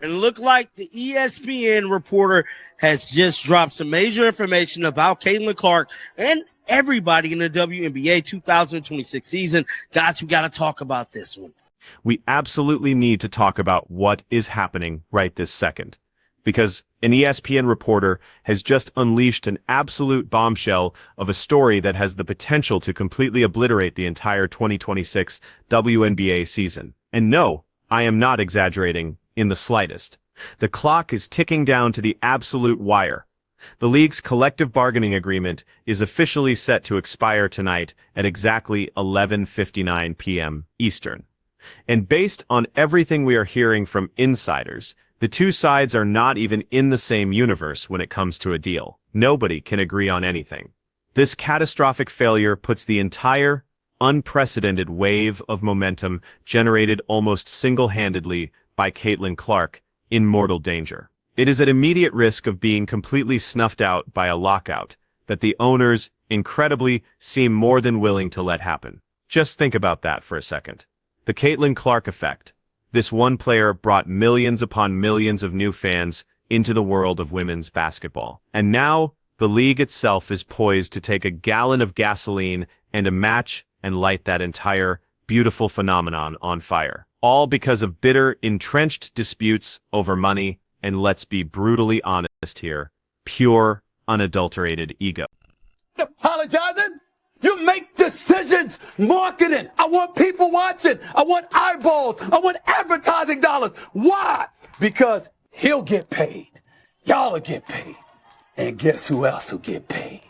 And it looked like the ESPN reporter has just dropped some major information about Caitlin Clark and everybody in the WNBA 2026 season. Guys, we got to talk about this one. We absolutely need to talk about what is happening right this second, because an ESPN reporter has just unleashed an absolute bombshell of a story that has the potential to completely obliterate the entire 2026 WNBA season. And no, I am not exaggerating in the slightest. The clock is ticking down to the absolute wire. The league's collective bargaining agreement is officially set to expire tonight at exactly 11:59 p.m. Eastern. And based on everything we are hearing from insiders, the two sides are not even in the same universe when it comes to a deal. Nobody can agree on anything. This catastrophic failure puts the entire unprecedented wave of momentum generated almost single-handedly by Caitlin Clark in mortal danger. It is at immediate risk of being completely snuffed out by a lockout that the owners, incredibly, seem more than willing to let happen. Just think about that for a second. The Caitlin Clark effect. This one player brought millions upon millions of new fans into the world of women's basketball. And now, the league itself is poised to take a gallon of gasoline and a match and light that entire beautiful phenomenon on fire. All because of bitter, entrenched disputes over money, and let's be brutally honest here, pure, unadulterated ego. Apologizing? You make decisions, marketing. I want people watching. I want eyeballs. I want advertising dollars. Why? Because he'll get paid. Y'all will get paid. And guess who else will get paid?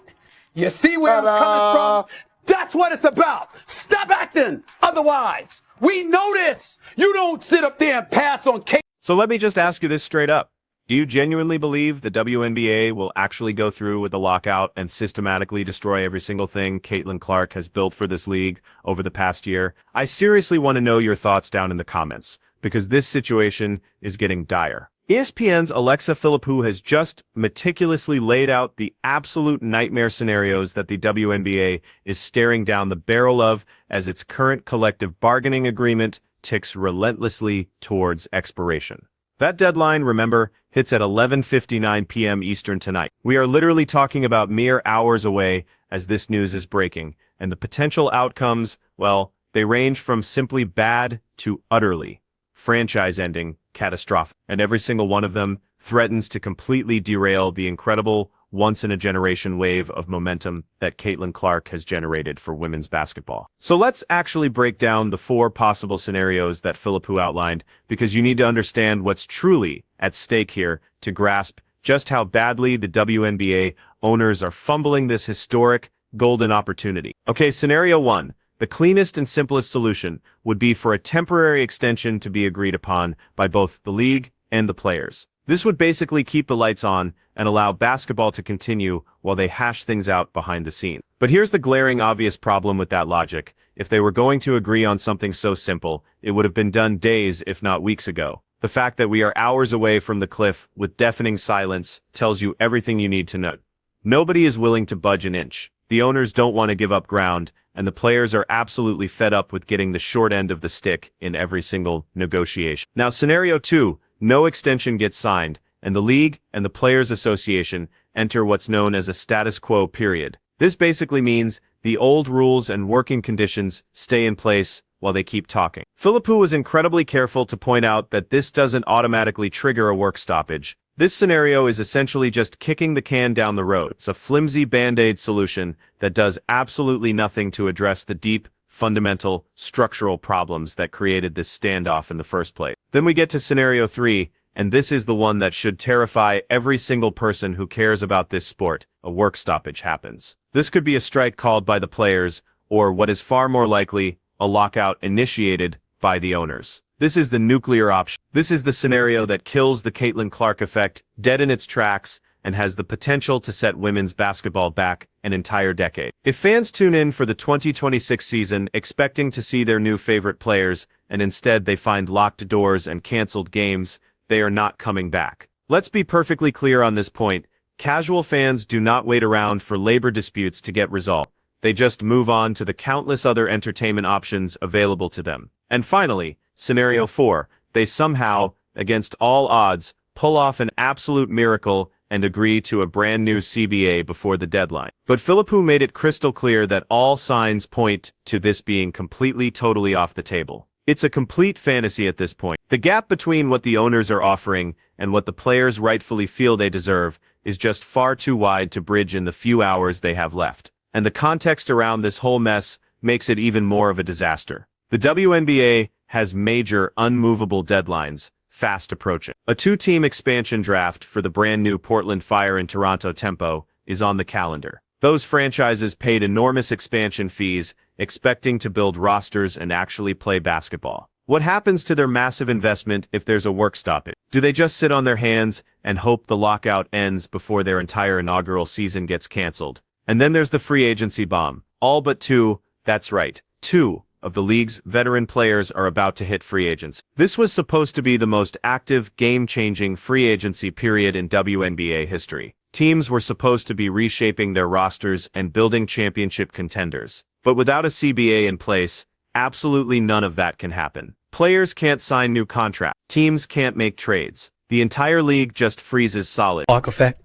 You see where I'm coming from? That's what it's about. Stop acting. Otherwise, we know this. You don't sit up there and pass on cake. So let me just ask you this straight up. Do you genuinely believe the WNBA will actually go through with the lockout and systematically destroy every single thing Caitlin Clark has built for this league over the past year? I seriously want to know your thoughts down in the comments, because this situation is getting dire. ESPN's Alexa Philippou has just meticulously laid out the absolute nightmare scenarios that the WNBA is staring down the barrel of as its current collective bargaining agreement ticks relentlessly towards expiration. That deadline, remember, hits at 11:59 p.m. Eastern tonight. We are literally talking about mere hours away as this news is breaking, and the potential outcomes, well, they range from simply bad to utterly franchise-ending catastrophic. And every single one of them threatens to completely derail the incredible once-in-a-generation wave of momentum that Caitlin Clark has generated for women's basketball. So let's actually break down the 4 possible scenarios that Philippou outlined, because you need to understand what's truly at stake here to grasp just how badly the WNBA owners are fumbling this historic golden opportunity. Okay, scenario 1. The cleanest and simplest solution would be for a temporary extension to be agreed upon by both the league and the players. This would basically keep the lights on and allow basketball to continue while they hash things out behind the scenes. But here's the glaring obvious problem with that logic. If they were going to agree on something so simple, it would have been done days, if not weeks ago. The fact that we are hours away from the cliff with deafening silence tells you everything you need to know. Nobody is willing to budge an inch. The owners don't want to give up ground, and the players are absolutely fed up with getting the short end of the stick in every single negotiation. Now, scenario 2. No extension gets signed, and the league and the Players Association enter what's known as a status quo period. This basically means the old rules and working conditions stay in place while they keep talking. Philippou was incredibly careful to point out that this doesn't automatically trigger a work stoppage. This scenario is essentially just kicking the can down the road. It's a flimsy band-aid solution that does absolutely nothing to address the deep, fundamental, structural problems that created this standoff in the first place. Then we get to scenario 3, and this is the one that should terrify every single person who cares about this sport. A work stoppage happens. This could be a strike called by the players, or what is far more likely, a lockout initiated by the owners. This is the nuclear option. This is the scenario that kills the Caitlin Clark effect dead in its tracks and has the potential to set women's basketball back an entire decade. If fans tune in for the 2026 season expecting to see their new favorite players, and instead they find locked doors and canceled games, they are not coming back. Let's be perfectly clear on this point. Casual fans do not wait around for labor disputes to get resolved. They just move on to the countless other entertainment options available to them. And finally, scenario 4, they somehow against all odds, pull off an absolute miracle and agree to a brand new CBA before the deadline. But Philippou made it crystal clear that all signs point to this being totally off the table. It's a complete fantasy at this point. The gap between what the owners are offering and what the players rightfully feel they deserve is just far too wide to bridge in the few hours they have left. And the context around this whole mess makes it even more of a disaster. The WNBA has major, unmovable deadlines fast approaching. A two-team expansion draft for the brand new Portland Fire and Toronto Tempo is on the calendar. Those franchises paid enormous expansion fees, expecting to build rosters and actually play basketball. What happens to their massive investment if there's a work stoppage? Do they just sit on their hands and hope the lockout ends before their entire inaugural season gets canceled? And then there's the free agency bomb. All but two, that's right, two of the league's veteran players are about to hit free agency. This was supposed to be the most active, game-changing free agency period in WNBA history. Teams were supposed to be reshaping their rosters and building championship contenders. But without a CBA in place, absolutely none of that can happen. Players can't sign new contracts. Teams can't make trades. The entire league just freezes solid. Clark effect.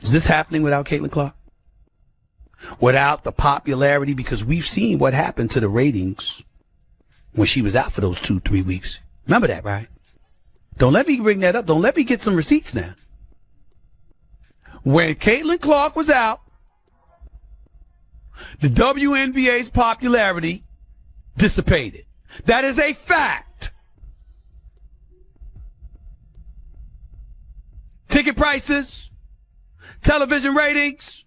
Is this happening without Caitlin Clark? Without the popularity, because we've seen what happened to the ratings when she was out for those 2-3 weeks. Remember that, right? Don't let me bring that up. Don't let me get some receipts now. When Caitlin Clark was out, the WNBA's popularity dissipated. That is a fact. Ticket prices, television ratings,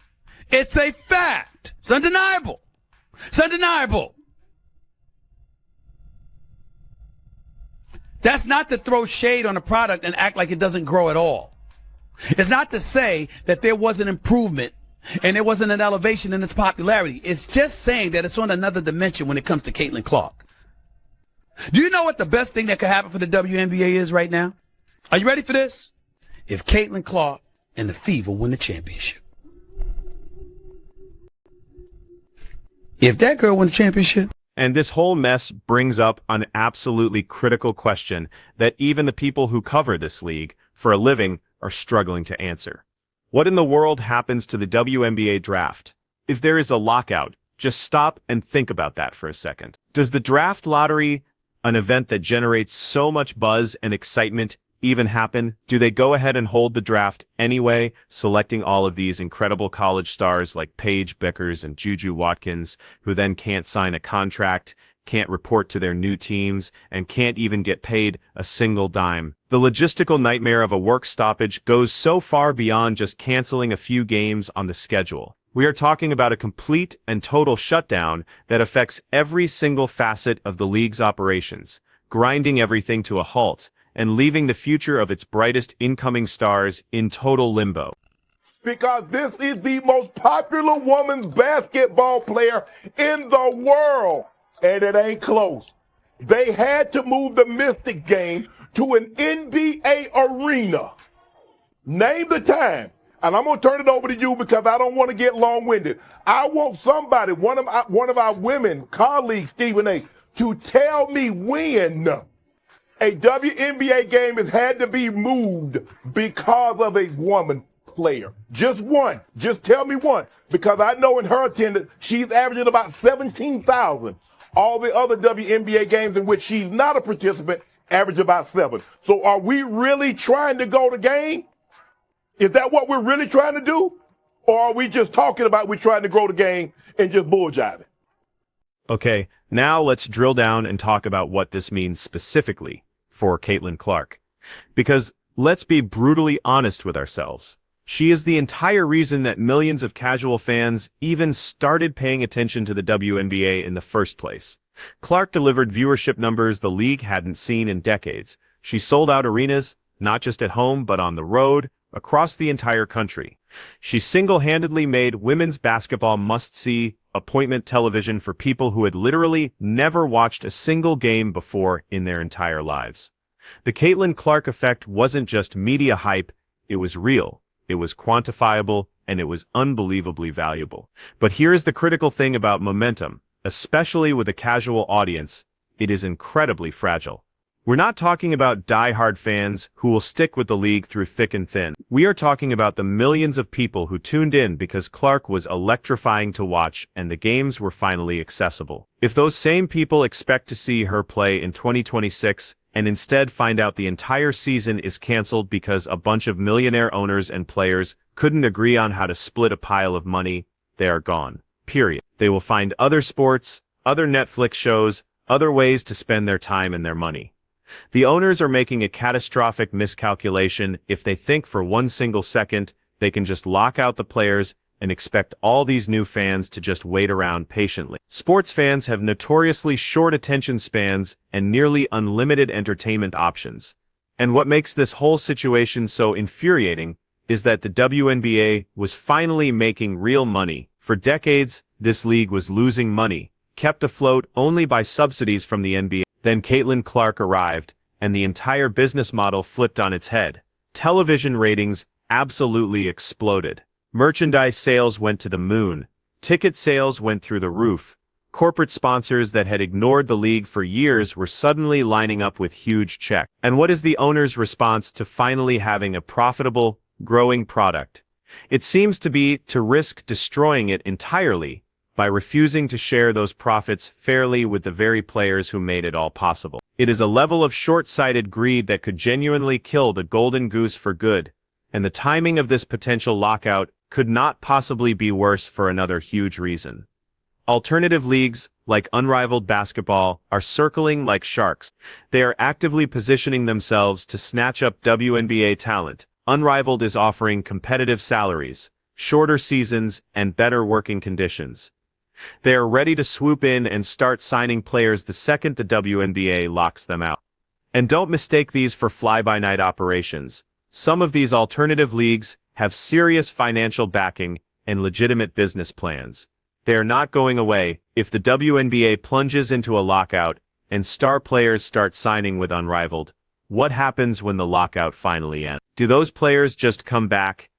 it's a fact. It's undeniable. It's undeniable. That's not to throw shade on a product and act like it doesn't grow at all. It's not to say that there was an improvement and there wasn't an elevation in its popularity. It's just saying that it's on another dimension when it comes to Caitlin Clark. Do you know what the best thing that could happen for the WNBA is right now? Are you ready for this? If Caitlin Clark and the Fever win the championship. If that girl won the championship. And this whole mess brings up an absolutely critical question that even the people who cover this league for a living are struggling to answer. What in the world happens to the WNBA draft? If there is a lockout, just stop and think about that for a second. Does the draft lottery, an event that generates so much buzz and excitement, even happen? Do they go ahead and hold the draft anyway, selecting all of these incredible college stars like Paige Bueckers and Juju Watkins, who then can't sign a contract, can't report to their new teams, and can't even get paid a single dime? The logistical nightmare of a work stoppage goes so far beyond just canceling a few games on the schedule. We are talking about a complete and total shutdown that affects every single facet of the league's operations, grinding everything to a halt, and leaving the future of its brightest incoming stars in total limbo. Because this is the most popular women's basketball player in the world, and it ain't close. They had to move the Mystic game to an NBA arena. Name the time. And I'm going to turn it over to you because I don't want to get long-winded. I want somebody, one of our women colleagues, Stephen A., to tell me when a WNBA game has had to be moved because of a woman player. Just one. Just tell me one. Because I know in her attendance, she's averaging about 17,000. All the other WNBA games in which she's not a participant average about 7. So are we really trying to go to game? Is that what we're really trying to do? Or are we just talking about we're trying to grow the game and just bull jiving? Okay, now let's drill down and talk about what this means specifically for Caitlin Clark. Because let's be brutally honest with ourselves. She is the entire reason that millions of casual fans even started paying attention to the WNBA in the first place. Clark delivered viewership numbers the league hadn't seen in decades. She sold out arenas, not just at home, but on the road, across the entire country. She single-handedly made women's basketball must-see appointment television for people who had literally never watched a single game before in their entire lives. The Caitlin Clark effect wasn't just media hype, it was real, it was quantifiable, and it was unbelievably valuable. But here's the critical thing about momentum, especially with a casual audience, it is incredibly fragile. We're not talking about die-hard fans who will stick with the league through thick and thin. We are talking about the millions of people who tuned in because Clark was electrifying to watch and the games were finally accessible. If those same people expect to see her play in 2026 and instead find out the entire season is canceled because a bunch of millionaire owners and players couldn't agree on how to split a pile of money, they are gone. Period. They will find other sports, other Netflix shows, other ways to spend their time and their money. The owners are making a catastrophic miscalculation if they think for one single second they can just lock out the players and expect all these new fans to just wait around patiently. Sports fans have notoriously short attention spans and nearly unlimited entertainment options. And what makes this whole situation so infuriating is that the WNBA was finally making real money. For decades, this league was losing money, kept afloat only by subsidies from the NBA. Then Caitlin Clark arrived, and the entire business model flipped on its head. Television ratings absolutely exploded. Merchandise sales went to the moon. Ticket sales went through the roof. Corporate sponsors that had ignored the league for years were suddenly lining up with huge checks. And what is the owner's response to finally having a profitable, growing product? It seems to be to risk destroying it entirely by refusing to share those profits fairly with the very players who made it all possible. It is a level of short-sighted greed that could genuinely kill the golden goose for good, and the timing of this potential lockout could not possibly be worse for another huge reason. Alternative leagues, like Unrivaled Basketball, are circling like sharks. They are actively positioning themselves to snatch up WNBA talent. Unrivaled is offering competitive salaries, shorter seasons, and better working conditions. They are ready to swoop in and start signing players the second the WNBA locks them out. And don't mistake these for fly-by-night operations. Some of these alternative leagues have serious financial backing and legitimate business plans. They are not going away. If the WNBA plunges into a lockout and star players start signing with Unrivaled, what happens when the lockout finally ends? Do those players just come back?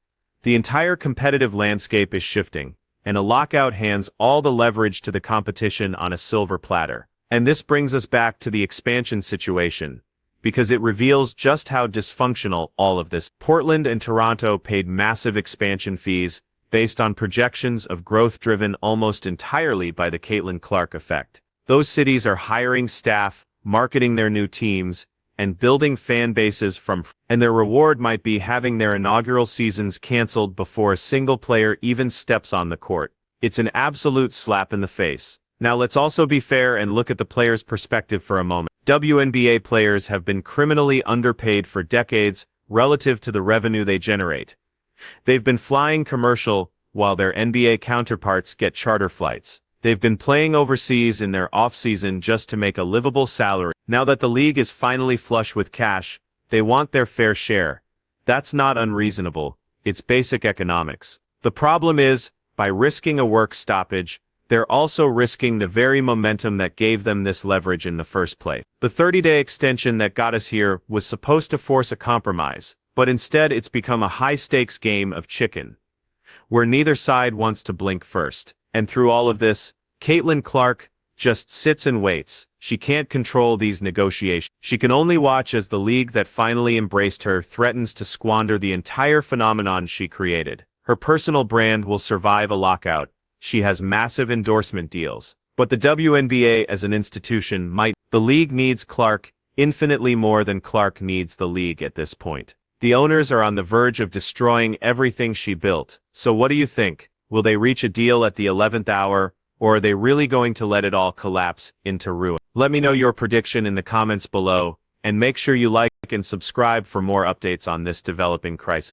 The entire competitive landscape is shifting, and a lockout hands all the leverage to the competition on a silver platter. And this brings us back to the expansion situation, because it reveals just how dysfunctional all of this. Portland and Toronto paid massive expansion fees based on projections of growth driven almost entirely by the Caitlin Clark effect. Those cities are hiring staff, marketing their new teams, and building fan bases and their reward might be having their inaugural seasons canceled before a single player even steps on the court. It's an absolute slap in the face. Now let's also be fair and look at the players' perspective for a moment. WNBA players have been criminally underpaid for decades relative to the revenue they generate. They've been flying commercial while their NBA counterparts get charter flights. They've been playing overseas in their off-season just to make a livable salary. Now that the league is finally flush with cash, they want their fair share. That's not unreasonable. It's basic economics. The problem is, by risking a work stoppage, they're also risking the very momentum that gave them this leverage in the first place. The 30-day extension that got us here was supposed to force a compromise, but instead it's become a high-stakes game of chicken, where neither side wants to blink first. And through all of this, Caitlin Clark just sits and waits. She can't control these negotiations. She can only watch as the league that finally embraced her threatens to squander the entire phenomenon she created. Her personal brand will survive a lockout. She has massive endorsement deals. But the WNBA as an institution might. The league needs Clark infinitely more than Clark needs the league at this point. The owners are on the verge of destroying everything she built. So what do you think? Will they reach a deal at the 11th hour, or are they really going to let it all collapse into ruin? Let me know your prediction in the comments below, and make sure you like and subscribe for more updates on this developing crisis.